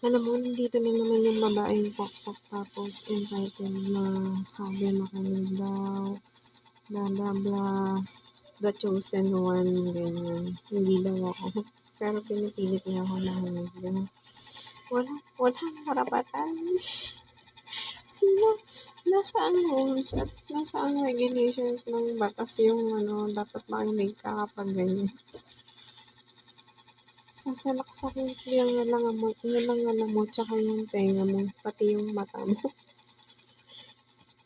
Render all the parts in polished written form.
Alam mo, nandito na naman yung babaeng pokpok tapos entitled na sabi makinig daw, bla bla bla, the chosen one, ganyan. Hindi daw ako. Pero pinipilit niya ako makinig. Walang karapatan. Sino? Nasaan rules at nasaan regulations ng batas yung dapat makinig ka kapag ganyan? Sasalaksakin ko yung alam mo, tsaka yung tenga mo, pati yung mata mo.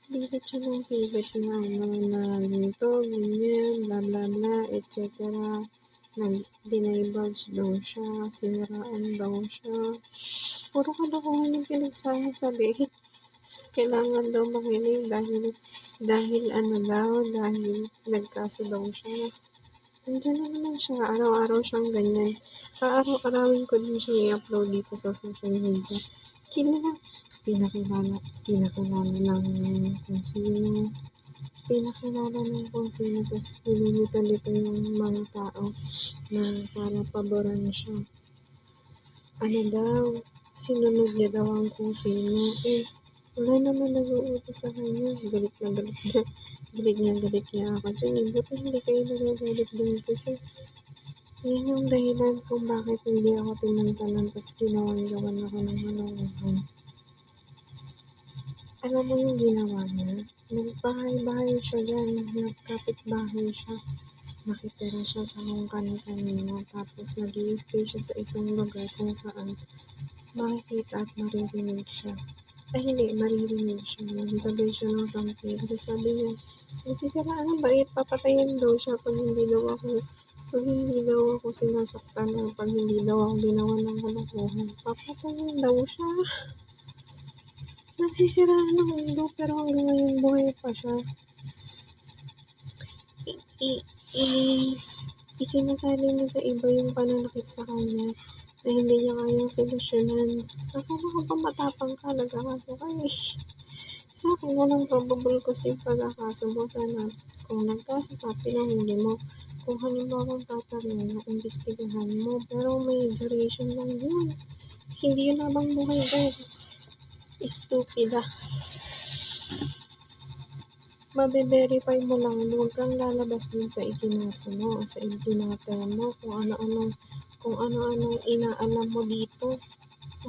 Pilit siya ng pilit na ganito, ganyan, bla bla bla, etc. Dinibulge daw siya, siniraan daw siya. Puro kalokohan yung pinagsasabi. Kailangan daw makinig dahil nagkaso daw siya. Nandiyan na naman siya, araw-araw siyang ganyan. Araw-arawin ko din siya i-upload dito sa social media. Pinakilala ng kung sino. Tapos nililito-lito yung mga tao na para paboran siya. Sinunod niya daw ang kung sino. Wala naman nag-uutos sa kanya. Galit niya ako dyan. Buti hindi kayo nagagalit din kasi yan yung dahilan kung bakit hindi ako pinantanan tapos ginawan ako ng malungkot. Alam mo yung ginawa niya? Nagbahay-bahay siya dyan. Nagkapit-bahay siya. Nakitira siya sa kung kanina. Tapos nag-i-stay siya sa isang lugar kung saan makikita at maririnig siya. Maririnig siya. Naglagay siya ng something. Kasi sabi niya, nasisiraan ang bait, papatayin daw siya pag hindi daw ako sinasaktan o pag hindi daw ako ginawa ng kalokohan. Papatayin daw siya. Nasisiraan ng mundo pero hanggang ngayon buhay pa siya. Isinasali niya sa iba yung pananakit sa kanya na hindi niya kayang solusyonan. Akala ko ba matapang ka, nagkakaso ka eh. Sa akin, walang probable cause yung pagkakaso mo. Sana kung nagkaso ka, pinahuli mo. Kung halimbawa tatarin na imbestigahan mo. Pero may duration lang yun. Hindi yun habang buhay ka. Stupida. Mabe-verify mo lang. Huwag kang lalabas din sa ikinaso mo. Sa implinate mo. Kung ano-ano inaalam mo dito.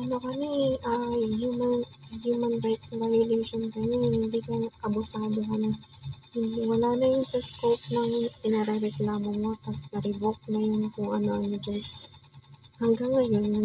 Ano ka na human rights violation ka na. Hindi ka abusado ka na. Wala na yun sa scope ng inareklamo mo. Tas na-revoke na yung kung ano-ano dyan. Hanggang ngayon,